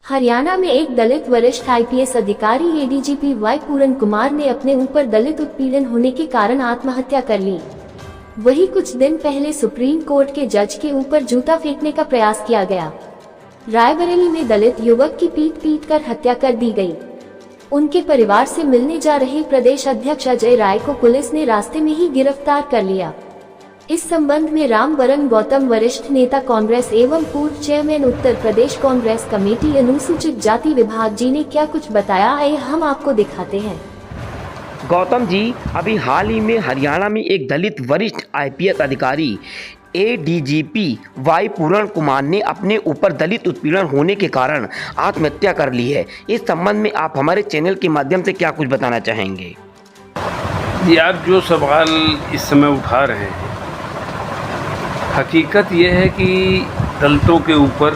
हरियाणा में एक दलित वरिष्ठ आईपीएस अधिकारी एडीजीपी वाई पूरन कुमार ने अपने ऊपर दलित उत्पीड़न होने के कारण आत्महत्या कर ली। वहीं कुछ दिन पहले सुप्रीम कोर्ट के जज के ऊपर जूता फेंकने का प्रयास किया गया। रायबरेली में दलित युवक की पीट कर हत्या कर दी गई। उनके परिवार से मिलने जा रहे प्रदेश अध्यक्ष अजय राय को पुलिस ने रास्ते में ही गिरफ्तार कर लिया। इस संबंध में रामबरन गौतम, वरिष्ठ नेता कांग्रेस एवं पूर्व चेयरमैन उत्तर प्रदेश कांग्रेस कमेटी अनुसूचित जाति विभाग जी ने क्या कुछ बताया, आइए हम आपको दिखाते हैं। गौतम जी, अभी हाल ही में हरियाणा में एक दलित वरिष्ठ आईपीएस अधिकारी एडीजीपी वाई पूरन कुमार ने अपने ऊपर दलित उत्पीड़न होने के कारण आत्महत्या कर ली है। इस संबंध में आप हमारे चैनल के माध्यम से क्या कुछ बताना चाहेंगे? जी, आप जो सवाल इस समय उठा रहे हैं, हकीकत यह है कि दलितों के ऊपर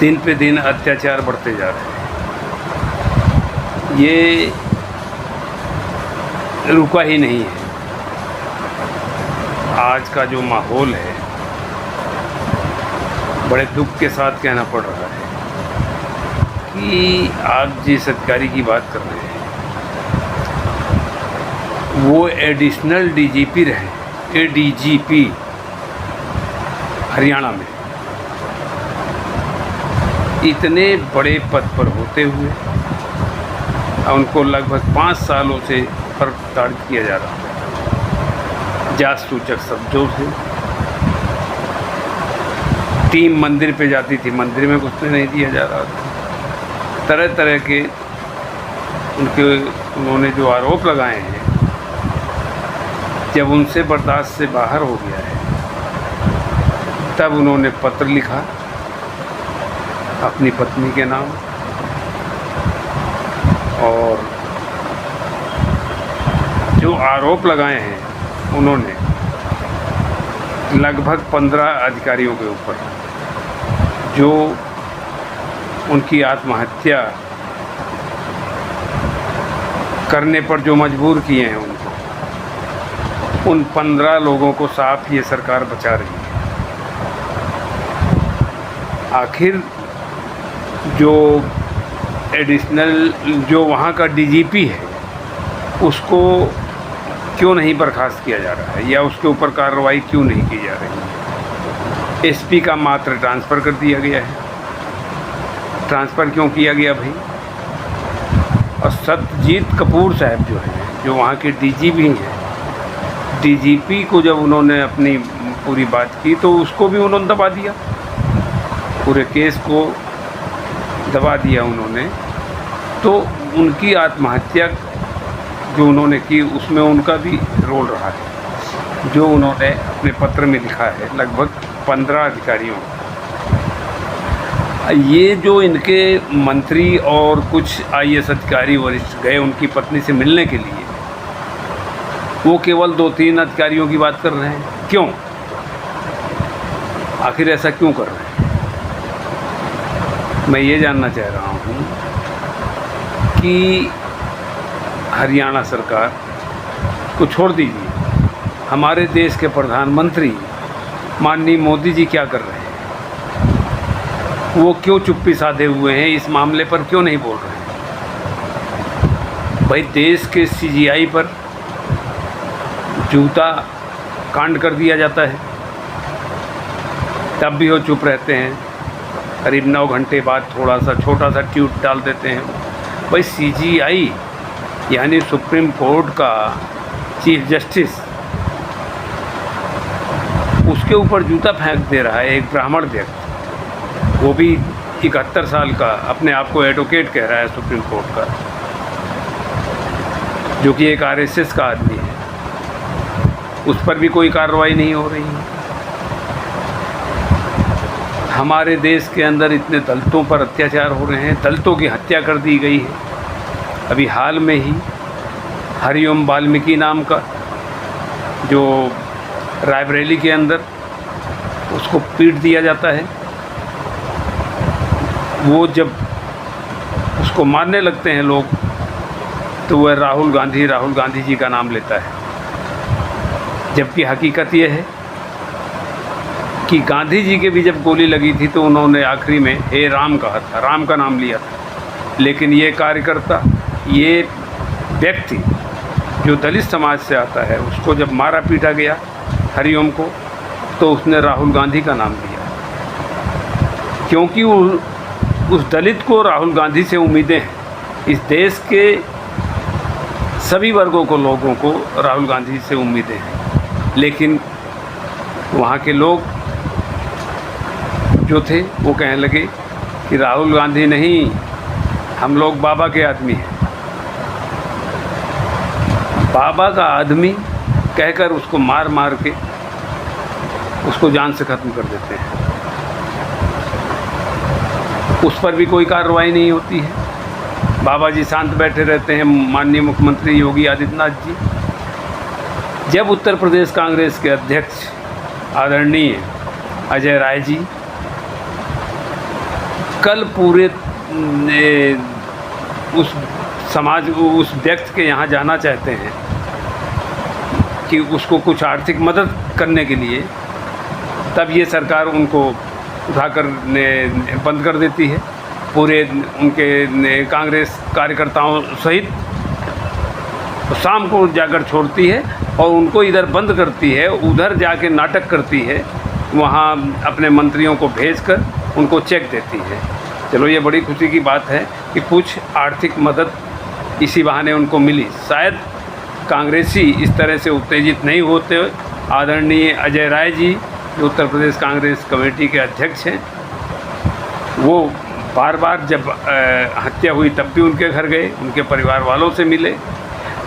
दिन पे दिन अत्याचार बढ़ते जा रहे हैं। ये रुका ही नहीं है। आज का जो माहौल है, बड़े दुख के साथ कहना पड़ रहा है कि आप जिस अधिकारी की बात कर रहे हैं वो एडिशनल डीजीपी रहे, एडीजीपी हरियाणा में। इतने बड़े पद पर होते हुए उनको लगभग 5 सालों से प्रताड़ित किया जा रहा है जात सूचक शब्दों से। टीम मंदिर पे जाती थी, मंदिर में घुसने नहीं दिया जा रहा था। तरह तरह के उन्होंने जो आरोप लगाए हैं, जब उनसे बर्दाश्त से बाहर हो गया है, तब उन्होंने पत्र लिखा अपनी पत्नी के नाम और जो आरोप लगाए हैं उन्होंने लगभग 15 अधिकारियों के ऊपर, जो उनकी आत्महत्या करने पर जो मजबूर किए हैं उनको, उन 15 लोगों को साफ ये सरकार बचा रही है। आखिर जो एडिशनल जो वहाँ का डीजीपी है, उसको क्यों नहीं बर्खास्त किया जा रहा है या उसके ऊपर कार्रवाई क्यों नहीं की जा रही है? एसपी का मात्र ट्रांसफ़र कर दिया गया है। ट्रांसफ़र क्यों किया गया भाई? और सत्यजीत कपूर साहब जो हैं, जो वहाँ के डीजीपी हैं, डीजीपी को जब उन्होंने अपनी पूरी बात की तो उसको भी उन्होंने दबा दिया, पूरे केस को दबा दिया उन्होंने। तो उनकी आत्महत्या जो उन्होंने की, उसमें उनका भी रोल रहा है, जो उन्होंने अपने पत्र में लिखा है लगभग 15 अधिकारियों। ये जो इनके मंत्री और कुछ आईएएस अधिकारी वरिष्ठ गए उनकी पत्नी से मिलने के लिए, वो केवल 2-3 अधिकारियों की बात कर रहे हैं। क्यों? आखिर ऐसा क्यों कर रहे हैं? मैं ये जानना चाह रहा हूँ कि हरियाणा सरकार को छोड़ दीजिए, हमारे देश के प्रधानमंत्री माननीय मोदी जी क्या कर रहे हैं? वो क्यों चुप्पी साधे हुए हैं? इस मामले पर क्यों नहीं बोल रहे हैं? भाई, देश के सीजीआई पर जूता कांड कर दिया जाता है, तब भी वो चुप रहते हैं। करीब 9 घंटे बाद थोड़ा सा छोटा सा ट्वीट डाल देते हैं। भाई, सीजीआई यानी सुप्रीम कोर्ट का चीफ जस्टिस, उसके ऊपर जूता फेंक दे रहा है एक ब्राह्मण व्यक्ति, वो भी 71 साल का, अपने आप को एडवोकेट कह रहा है सुप्रीम कोर्ट का, जो कि एक आरएसएस का आदमी है। उस पर भी कोई कार्रवाई नहीं हो रही है। हमारे देश के अंदर इतने दलितों पर अत्याचार हो रहे हैं, दलितों की हत्या कर दी गई है। अभी हाल में ही हरिओम वाल्मीकि नाम का, जो रायबरेली के अंदर, उसको पीट दिया जाता है। वो जब उसको मारने लगते हैं लोग, तो वह राहुल गांधी जी का नाम लेता है, जबकि हकीकत ये है कि गांधी जी के भी जब गोली लगी थी तो उन्होंने आखिरी में हे राम कहा था, राम का नाम लिया था। लेकिन ये कार्यकर्ता, ये व्यक्ति जो दलित समाज से आता है, उसको जब मारा पीटा गया हरिओम को, तो उसने राहुल गांधी का नाम लिया, क्योंकि उस दलित को राहुल गांधी से उम्मीदें हैं। इस देश के सभी वर्गों को, लोगों को राहुल गांधी से उम्मीदें हैं, लेकिन वहाँ के लोग जो थे वो कहने लगे कि राहुल गांधी नहीं, हम लोग बाबा के आदमी हैं। बाबा का आदमी कहकर उसको मार मार के उसको जान से ख़त्म कर देते हैं। उस पर भी कोई कार्रवाई नहीं होती है। बाबा जी शांत बैठे रहते हैं। माननीय मुख्यमंत्री योगी आदित्यनाथ जी, जब उत्तर प्रदेश कांग्रेस के अध्यक्ष आदरणीय अजय राय जी कल पूरे उस समाज, उस व्यक्ति के यहाँ जाना चाहते हैं कि उसको कुछ आर्थिक मदद करने के लिए, तब ये सरकार उनको उठाकर बंद कर देती है। पूरे उनके कांग्रेस कार्यकर्ताओं सहित शाम को जाकर छोड़ती है और उनको इधर बंद करती है, उधर जाके नाटक करती है, वहाँ अपने मंत्रियों को भेजकर उनको चेक देती है। चलो, ये बड़ी खुशी की बात है कि कुछ आर्थिक मदद इसी बहाने उनको मिली। शायद कांग्रेसी इस तरह से उत्तेजित नहीं होते। आदरणीय अजय राय जी, जो उत्तर प्रदेश कांग्रेस कमेटी के अध्यक्ष हैं, वो बार बार जब हत्या हुई तब भी उनके घर गए, उनके परिवार वालों से मिले।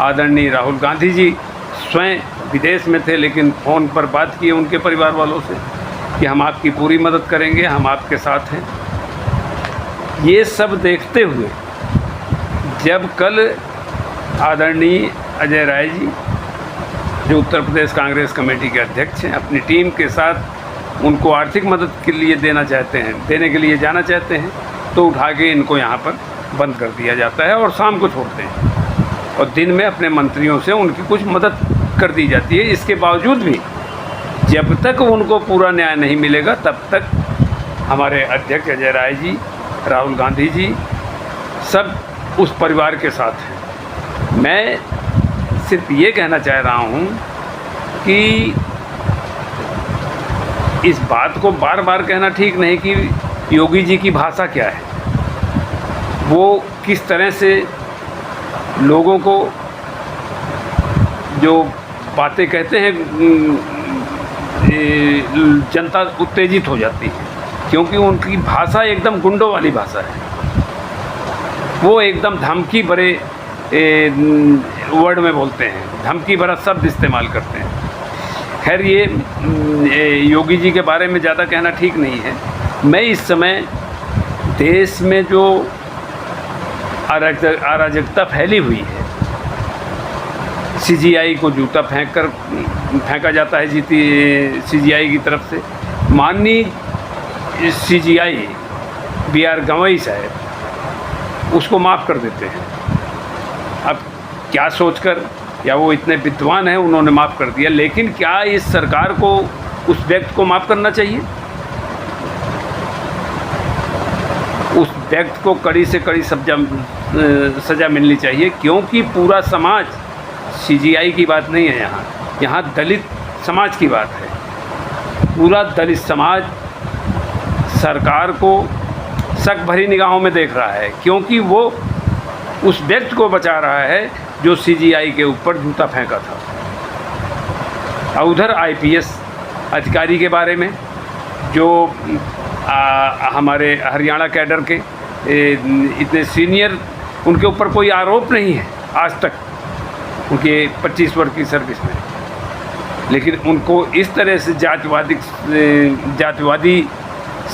आदरणीय राहुल गांधी जी स्वयं विदेश में थे, लेकिन फ़ोन पर बात किए उनके परिवार वालों से कि हम आपकी पूरी मदद करेंगे, हम आपके साथ हैं। ये सब देखते हुए जब कल आदरणीय अजय राय जी, जो उत्तर प्रदेश कांग्रेस कमेटी के अध्यक्ष हैं, अपनी टीम के साथ उनको आर्थिक मदद के लिए देने के लिए जाना चाहते हैं, तो उठा के इनको यहाँ पर बंद कर दिया जाता है और शाम को छोड़ते हैं और दिन में अपने मंत्रियों से उनकी कुछ मदद कर दी जाती है। इसके बावजूद भी जब तक उनको पूरा न्याय नहीं मिलेगा, तब तक हमारे अध्यक्ष अजय राय जी, राहुल गांधी जी सब उस परिवार के साथ हैं। मैं सिर्फ ये कहना चाह रहा हूँ कि इस बात को बार बार कहना ठीक नहीं कि योगी जी की भाषा क्या है, वो किस तरह से लोगों को जो बातें कहते हैं, जनता उत्तेजित हो जाती है, क्योंकि उनकी भाषा एकदम गुंडों वाली भाषा है। वो एकदम धमकी भरे वर्ड में बोलते हैं, धमकी भरा शब्द इस्तेमाल करते हैं। खैर, ये योगी जी के बारे में ज़्यादा कहना ठीक नहीं है। मैं इस समय देश में जो अराजकता फैली हुई है, सीजीआई को जूता फेंका जाता है सीजीआई की तरफ से। माननीय सीजीआई BR गवई साहब उसको माफ़ कर देते हैं। अब क्या सोचकर, या वो इतने विद्वान हैं, उन्होंने माफ़ कर दिया, लेकिन क्या इस सरकार को उस व्यक्ति को माफ़ करना चाहिए? उस व्यक्ति को कड़ी से कड़ी सज़ा मिलनी चाहिए, क्योंकि पूरा समाज, सीजीआई की बात नहीं है यहाँ दलित समाज की बात है। पूरा दलित समाज सरकार को शक भरी निगाहों में देख रहा है, क्योंकि वो उस व्यक्ति को बचा रहा है जो सीजीआई के ऊपर जूता फेंका था। और उधर IPS अधिकारी के बारे में, जो हमारे हरियाणा कैडर के इतने सीनियर, उनके ऊपर कोई आरोप नहीं है आज तक उनके 25 वर्ष की सर्विस में, लेकिन उनको इस तरह से जातिवादी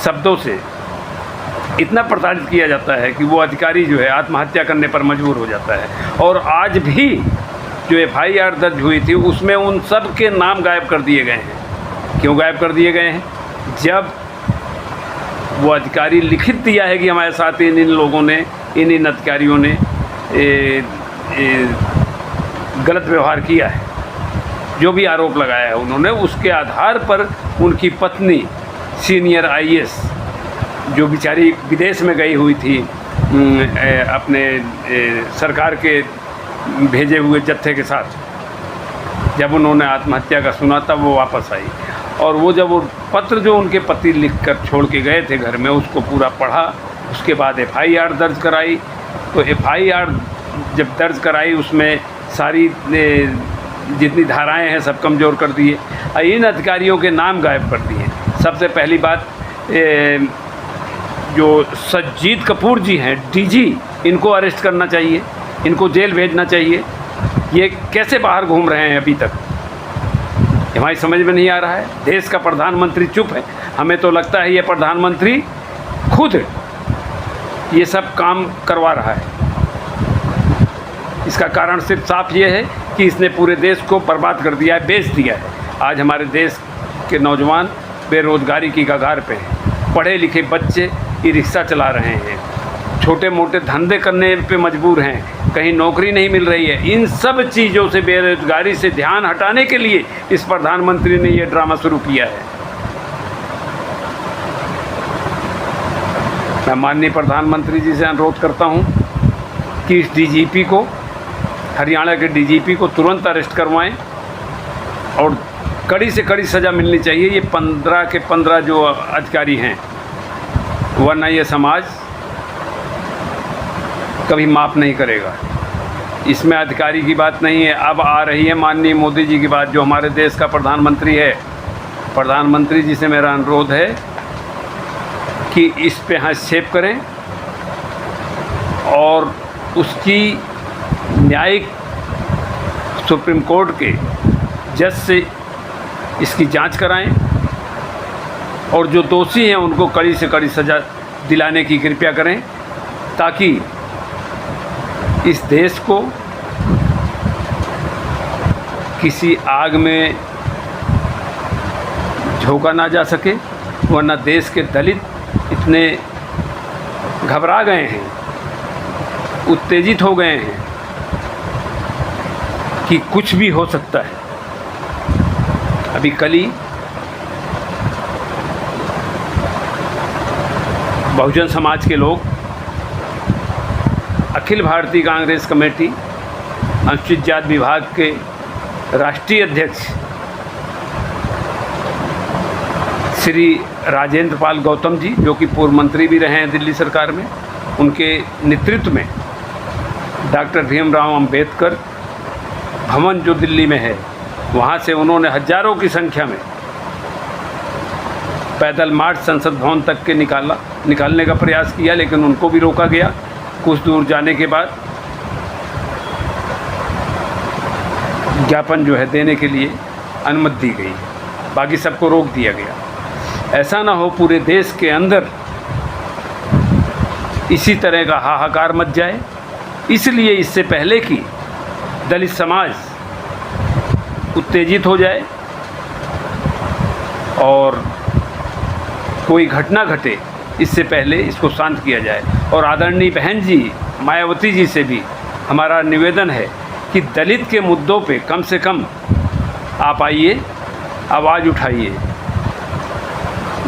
शब्दों से इतना प्रताड़ित किया जाता है कि वो अधिकारी जो है आत्महत्या करने पर मजबूर हो जाता है। और आज भी जो FIR दर्ज हुई थी, उसमें उन सब के नाम गायब कर दिए गए हैं। क्यों गायब कर दिए गए हैं? जब वो अधिकारी लिखित दिया है कि हमारे साथ इन लोगों ने, इन अधिकारियों ने गलत व्यवहार किया है, जो भी आरोप लगाया है उन्होंने, उसके आधार पर उनकी पत्नी सीनियर आईएएस जो बेचारी विदेश में गई हुई थी अपने सरकार के भेजे हुए जत्थे के साथ, जब उन्होंने आत्महत्या का सुना तब वो वापस आई। और वो जब वो पत्र जो उनके पति लिखकर छोड़ के गए थे घर में, उसको पूरा पढ़ा, उसके बाद एफआईआर दर्ज कराई। तो एफआईआर जब दर्ज कराई उसमें सारी जितनी धाराएं हैं सब कमज़ोर कर दिए, इन अधिकारियों के नाम गायब कर दिए। सबसे पहली बात, जो सज्जीत कपूर जी हैं डीजी, इनको अरेस्ट करना चाहिए, इनको जेल भेजना चाहिए। ये कैसे बाहर घूम रहे हैं अभी तक, हमारी समझ में नहीं आ रहा है। देश का प्रधानमंत्री चुप है, हमें तो लगता है ये प्रधानमंत्री खुद ये सब काम करवा रहा है। इसका कारण सिर्फ साफ ये है कि इसने पूरे देश को बर्बाद कर दिया है, बेच दिया है। आज हमारे देश के नौजवान बेरोज़गारी की कगार पे हैं, पढ़े लिखे बच्चे ई रिक्शा चला रहे हैं, छोटे मोटे धंधे करने पे मजबूर हैं, कहीं नौकरी नहीं मिल रही है। इन सब चीज़ों से, बेरोजगारी से ध्यान हटाने के लिए इस प्रधानमंत्री ने ये ड्रामा शुरू किया है। मैं माननीय प्रधानमंत्री जी से अनुरोध करता हूँ कि इस डीजीपी को, हरियाणा के डीजीपी को तुरंत अरेस्ट करवाएं और कड़ी से कड़ी सज़ा मिलनी चाहिए। ये 15 के 15 जो अधिकारी हैं, वरना ये समाज कभी माफ़ नहीं करेगा। इसमें अधिकारी की बात नहीं है। अब आ रही है माननीय मोदी जी की बात, जो हमारे देश का प्रधानमंत्री है। प्रधानमंत्री जी से मेरा अनुरोध है कि इस पे हस्तक्षेप करें और उसकी न्यायिक सुप्रीम कोर्ट के जज से इसकी जांच कराएं और जो दोषी हैं उनको कड़ी से कड़ी सज़ा दिलाने की कृपया करें, ताकि इस देश को किसी आग में झोंका ना जा सके। वरना देश के दलित इतने घबरा गए हैं, उत्तेजित हो गए हैं कि कुछ भी हो सकता है। अभी कल ही बहुजन समाज के लोग अखिल भारतीय कांग्रेस कमेटी अनुसूचित जाति विभाग के राष्ट्रीय अध्यक्ष श्री राजेंद्र पाल गौतम जी, जो कि पूर्व मंत्री भी रहे हैं दिल्ली सरकार में, उनके नेतृत्व में डॉक्टर भीमराव अंबेडकर भवन जो दिल्ली में है, वहाँ से उन्होंने हजारों की संख्या में पैदल मार्च संसद भवन तक के निकालने का प्रयास किया, लेकिन उनको भी रोका गया। कुछ दूर जाने के बाद ज्ञापन जो है देने के लिए अनुमति दी गई, बाकी सबको रोक दिया गया। ऐसा ना हो पूरे देश के अंदर इसी तरह का हाहाकार मच जाए। इसलिए इससे पहले कि दलित समाज उत्तेजित हो जाए और कोई घटना घटे, इससे पहले इसको शांत किया जाए। और आदरणीय बहन जी मायावती जी से भी हमारा निवेदन है कि दलित के मुद्दों पे कम से कम आप आइए, आवाज़ उठाइए।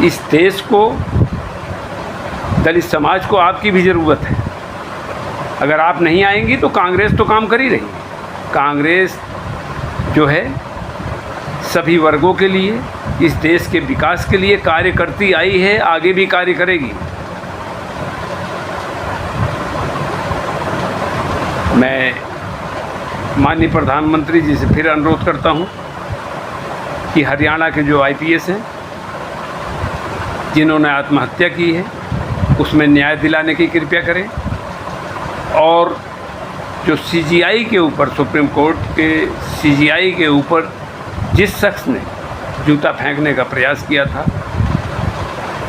इस देश को, दलित समाज को आपकी भी ज़रूरत है। अगर आप नहीं आएंगी तो कांग्रेस तो काम कर ही रही है। कांग्रेस जो है सभी वर्गों के लिए, इस देश के विकास के लिए कार्य करती आई है, आगे भी कार्य करेगी। मैं माननीय प्रधानमंत्री जी से फिर अनुरोध करता हूं कि हरियाणा के जो आईपीएस हैं जिन्होंने आत्महत्या की है, उसमें न्याय दिलाने की कृपया करें। और जो सीजीआई के ऊपर, सुप्रीम कोर्ट के सीजीआई के ऊपर जिस शख्स ने जूता फेंकने का प्रयास किया था,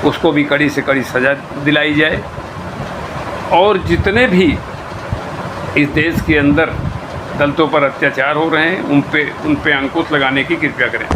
उसको भी कड़ी से कड़ी सज़ा दिलाई जाए। और जितने भी इस देश के अंदर दलितों पर अत्याचार हो रहे हैं, उन पे अंकुश लगाने की कृपया करें।